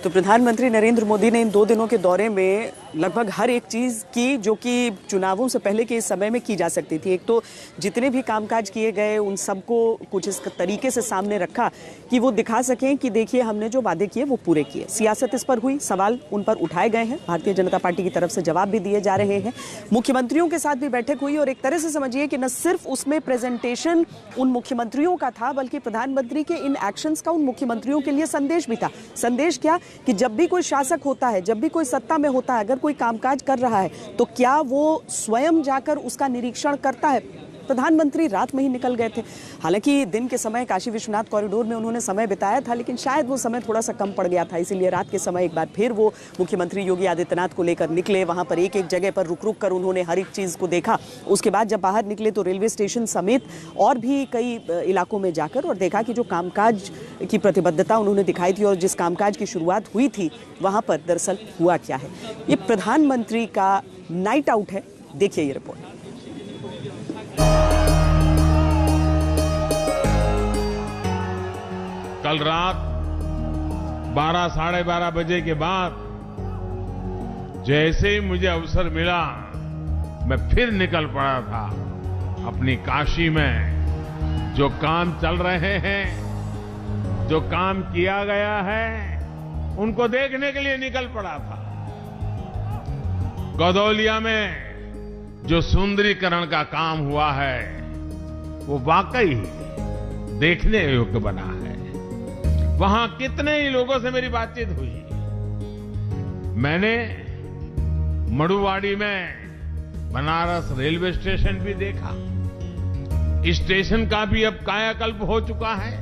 तो प्रधानमंत्री नरेंद्र मोदी ने इन 2 दिनों के दौरे में लगभग हर एक चीज की जो कि चुनावों से पहले के इस समय में की जा सकती थी। एक तो जितने भी कामकाज किए गए उन सबको कुछ इस तरीके से सामने रखा कि वो दिखा सकें कि देखिए हमने जो वादे किए वो पूरे किए। सियासत इस पर हुई, सवाल उन पर उठाए गए हैं, भारतीय जनता पार्टी की तरफ से जवाब भी दिए जा रहे हैं। मुख्यमंत्रियों के साथ भी बैठक हुई और एक तरह से समझिए कि न सिर्फ उसमें प्रेजेंटेशन उन मुख्यमंत्रियों का था बल्कि प्रधानमंत्री के इन एक्शंस का उन मुख्यमंत्रियों के लिए संदेश भी था। संदेश क्या कि जब भी कोई शासक होता है, जब भी कोई सत्ता में होता है, अगर कोई कामकाज कर रहा है तो क्या वो स्वयं जाकर उसका निरीक्षण करता है। प्रधानमंत्री रात में ही निकल गए थे। हालांकि दिन के समय काशी विश्वनाथ कॉरिडोर में उन्होंने समय बिताया था, लेकिन शायद वो समय थोड़ा सा कम पड़ गया था, इसीलिए रात के समय एक बार फिर वो मुख्यमंत्री योगी आदित्यनाथ को लेकर निकले। वहां पर एक एक जगह पर रुक रुक कर उन्होंने हर एक चीज को देखा। उसके बाद जब बाहर निकले तो रेलवे स्टेशन समेत और भी कई इलाकों में जाकर और देखा कि जो कामकाज की प्रतिबद्धता उन्होंने दिखाई थी और जिस कामकाज की शुरुआत हुई थी वहां पर दरअसल हुआ क्या है। ये प्रधानमंत्री का नाइट आउट है, देखिए ये रिपोर्ट। कल रात 12 साढ़े 12 बजे के बाद जैसे ही मुझे अवसर मिला मैं फिर निकल पड़ा था अपनी काशी में। जो काम चल रहे हैं, जो काम किया गया है, उनको देखने के लिए निकल पड़ा था। गदौलिया में जो सुंदरीकरण का काम हुआ है वो वाकई देखने योग्य बना है। वहां कितने ही लोगों से मेरी बातचीत हुई। मैंने मड़ुवाड़ी में बनारस रेलवे स्टेशन भी देखा। इस स्टेशन का भी अब कायाकल्प हो चुका है।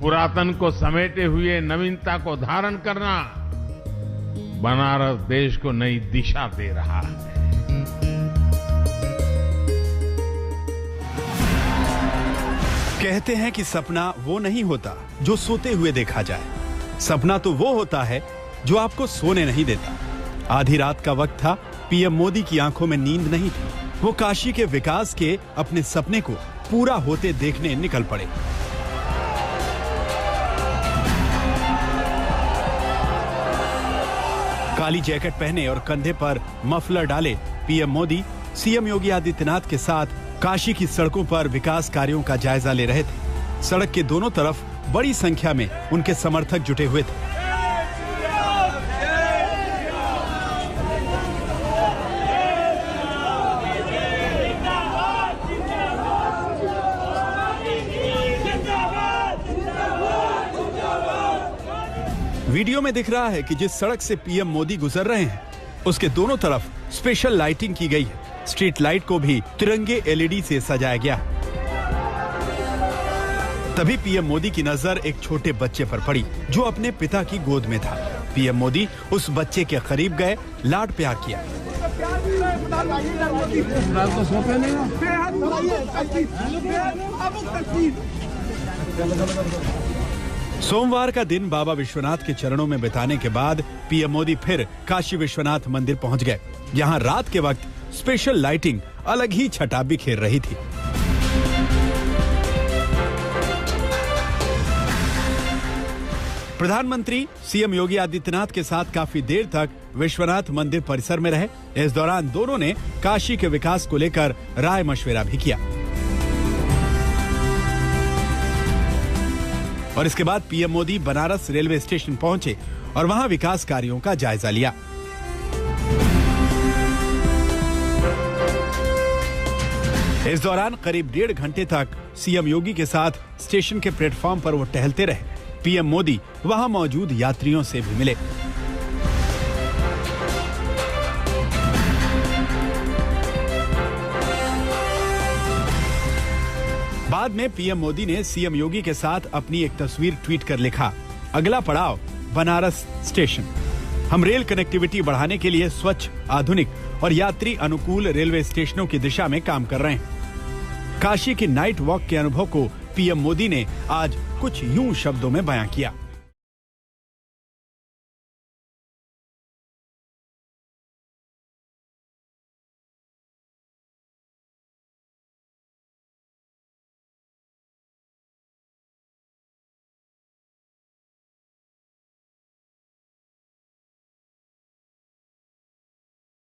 पुरातन को समेटे हुए नवीनता को धारण करना बनारस देश को नई दिशा दे रहा है। कहते हैं कि सपना वो नहीं होता जो सोते हुए देखा जाए, सपना तो वो होता है जो आपको सोने नहीं देता। आधी रात का वक्त था, पीएम मोदी की आंखों में नींद नहीं थी। वो काशी के विकास के अपने सपने को पूरा होते देखने निकल पड़े। काली जैकेट पहने और कंधे पर मफलर डाले पीएम मोदी सीएम योगी आदित्यनाथ के साथ काशी की सड़कों पर विकास कार्यों का जायजा ले रहे थे। सड़क के दोनों तरफ बड़ी संख्या में उनके समर्थक जुटे हुए थे। वीडियो में दिख रहा है कि जिस सड़क से पीएम मोदी गुजर रहे हैं उसके दोनों तरफ स्पेशल लाइटिंग की गई है। स्ट्रीट लाइट को भी तिरंगे एलईडी से सजाया गया। तभी पीएम मोदी की नजर एक छोटे बच्चे पर पड़ी जो अपने पिता की गोद में था। पीएम मोदी उस बच्चे के करीब गए, लाड प्यार किया। सोमवार का दिन बाबा विश्वनाथ के चरणों में बिताने के बाद पीएम मोदी फिर काशी विश्वनाथ मंदिर पहुंच गए। यहां रात के वक्त स्पेशल लाइटिंग अलग ही छटा बिखेर रही थी। प्रधानमंत्री सीएम योगी आदित्यनाथ के साथ काफी देर तक विश्वनाथ मंदिर परिसर में रहे। इस दौरान दोनों ने काशी के विकास को लेकर राय मशविरा भी किया और इसके बाद PM Modi Banaras railway station पहुंचे और वहां विकास कार्यों का जायजा लिया। इस दौरान करीब 1.5 घंटे तक सीएम योगी के साथ स्टेशन के प्लेटफॉर्म पर वो टहलते रहे। पीएम मोदी वहां मौजूद यात्रियों से भी मिले। बाद में पीएम मोदी ने सीएम योगी के साथ अपनी एक तस्वीर ट्वीट कर लिखा, अगला पड़ाव बनारस स्टेशन। हम रेल कनेक्टिविटी बढ़ाने के लिए स्वच्छ, आधुनिक और यात्री अनुकूल रेलवे स्टेशनों की दिशा में काम कर रहे हैं। काशी की नाइट वॉक के अनुभव को पीएम मोदी ने आज कुछ यूं शब्दों में बयां किया।